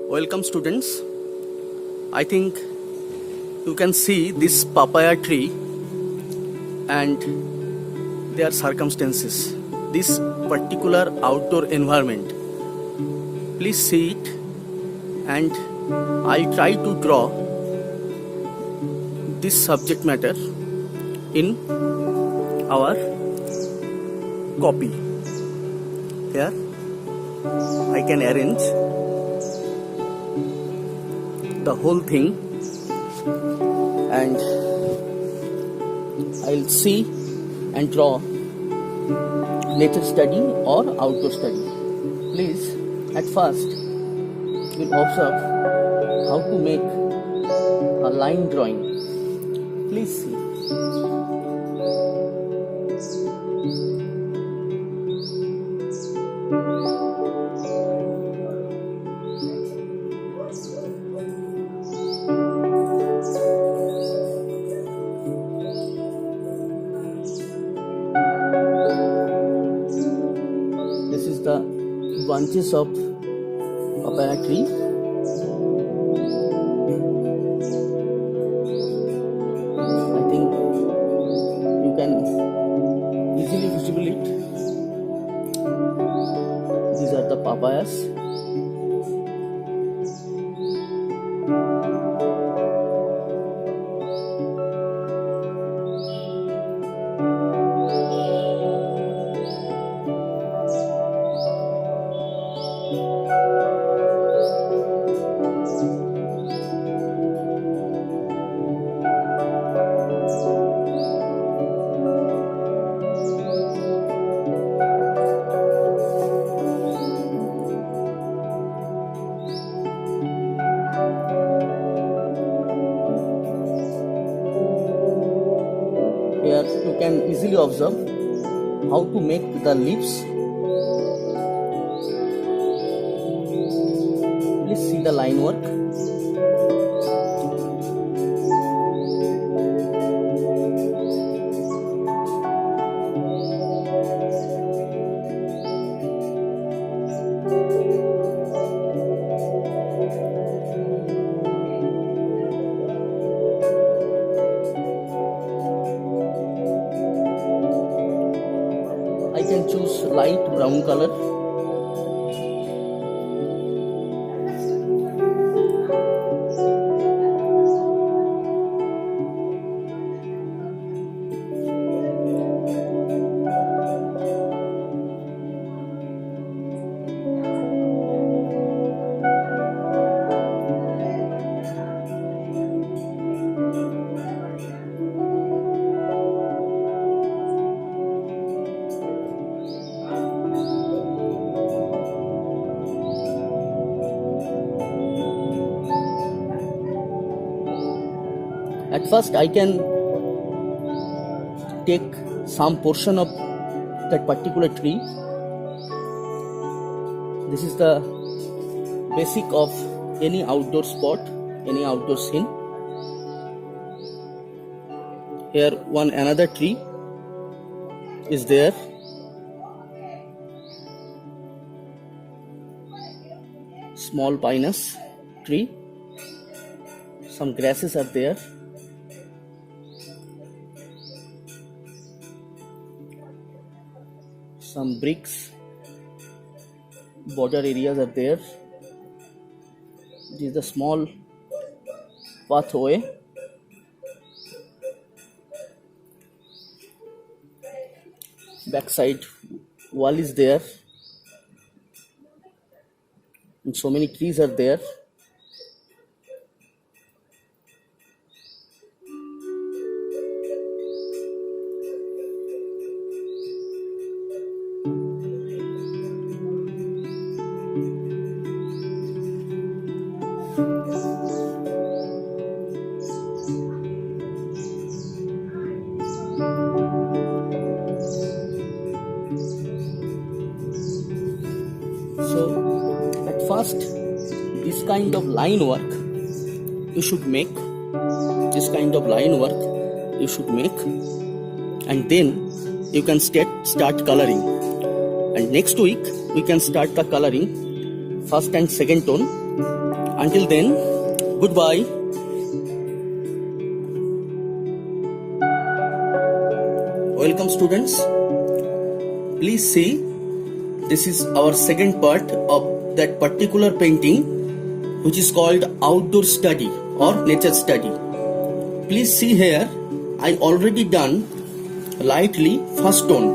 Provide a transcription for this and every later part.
Welcome students. I think you can see this papaya tree and their circumstances. This particular outdoor environment. Please see it and I'll try to draw this subject matter in our copy. Here I can arrange the whole thing and I'll see and draw nature study or outdoor study. Please, at first, we'll observe how to make a line drawing. Please see. This is the branches of papaya tree. I think you can easily visible it. These are the papayas. Here you can easily observe how to make the leaves. Please see the line work. I can choose light brown color. At first I can take some portion of that particular tree. This is the basic of any outdoor spot, any outdoor scene. Here another tree is there. Small pinus tree. Some grasses are there. Some bricks, border areas are there. This is the small pathway. Backside wall is there. And so many trees are there. So at first this kind of line work you should make. And then you can start coloring. And next week we can start the coloring, first and second tone. Until then, goodbye. Welcome students. Please see, this is our second part of that particular painting which is called outdoor study or nature study. Please see here, I already done lightly first tone.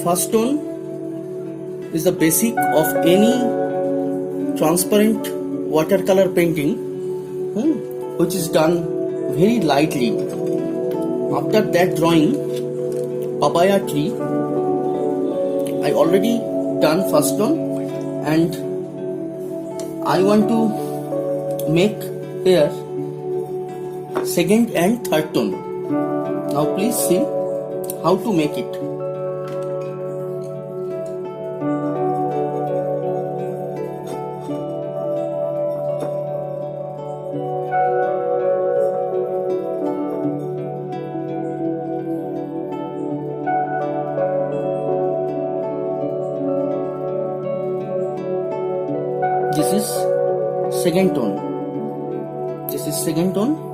First tone is the basic of any transparent watercolor painting, which is done very lightly. After that drawing papaya tree, I already done first tone and I want to make here second and third tone. Now please see how to make it. This is second tone. This is second tone.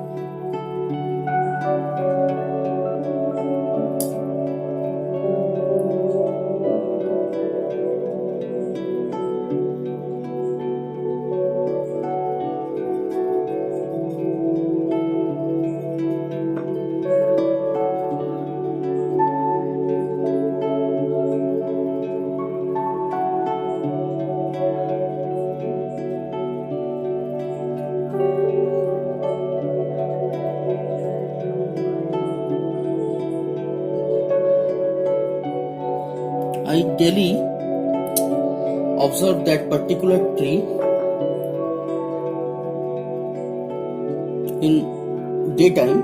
I daily observe that particular tree in daytime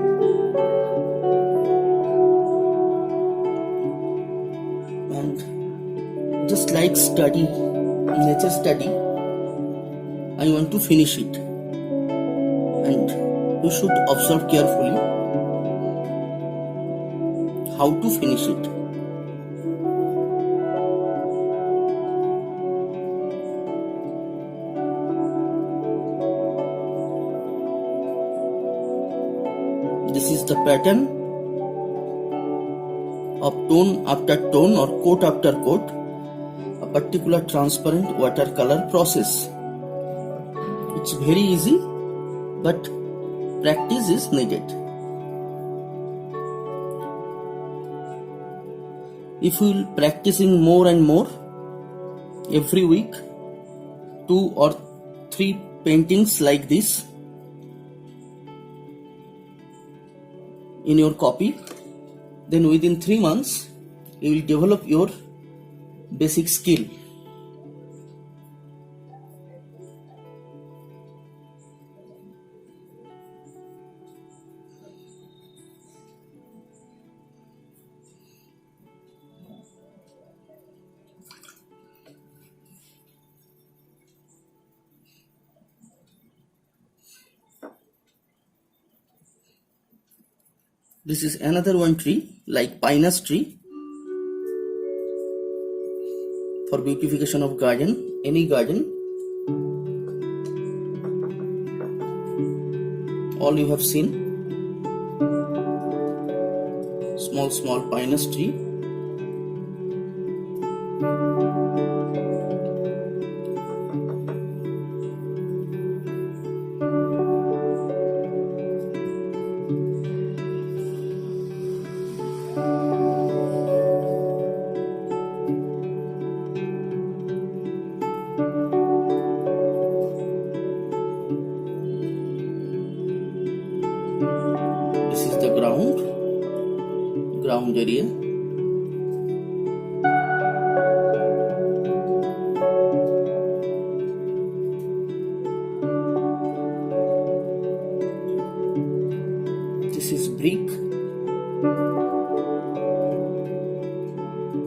and just like study, nature study, I want to finish it and you should observe carefully how to finish it. This is the pattern of tone after tone or coat after coat, a particular transparent watercolor process. It's very easy, but practice is needed. If you will practicing more and more every week, 2 or 3 paintings like this in your copy, then within 3 months you will develop your basic skill. This is another one tree like pinus tree for beautification of garden, any garden. All you have seen, small pinus tree. This is the ground area. This is brick.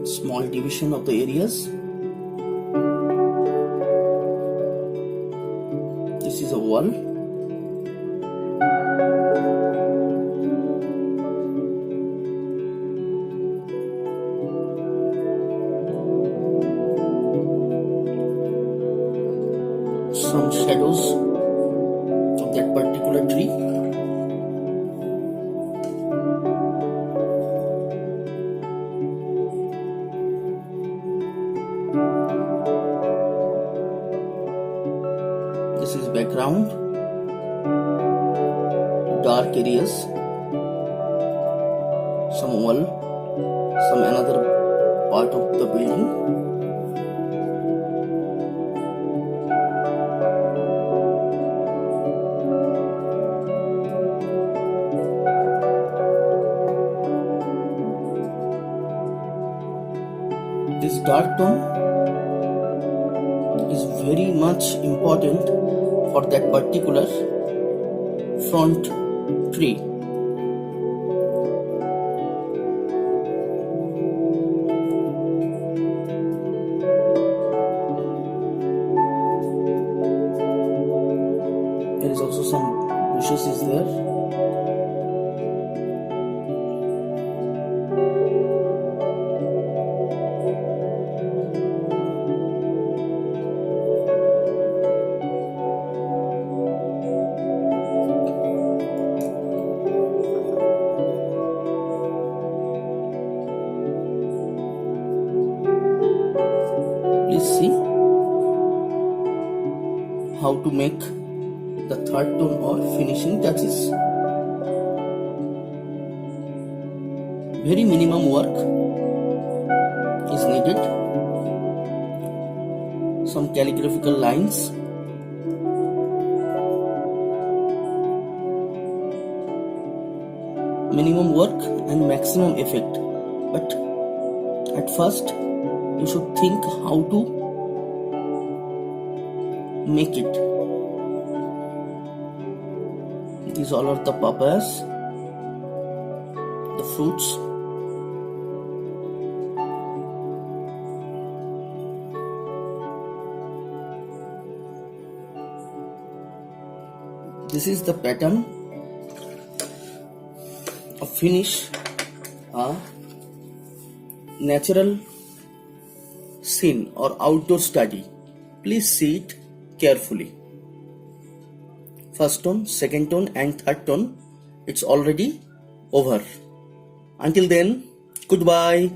Small division of the areas. This is a wall. some shadows of that particular tree. This is background, dark areas, some wall, some another part of the building. This dark tone is very much important for that particular front tree. There is also some bushes is there. Please see how to make the third tone or finishing touches. Very minimum work is needed. Some calligraphical lines. Minimum work and maximum effect. But at first, you should think how to make it. These all are the papayas, the fruits. This is the pattern of finish a natural scene or outdoor study. Please see it carefully. First tone, second tone and third tone, it's already over. Until then, goodbye.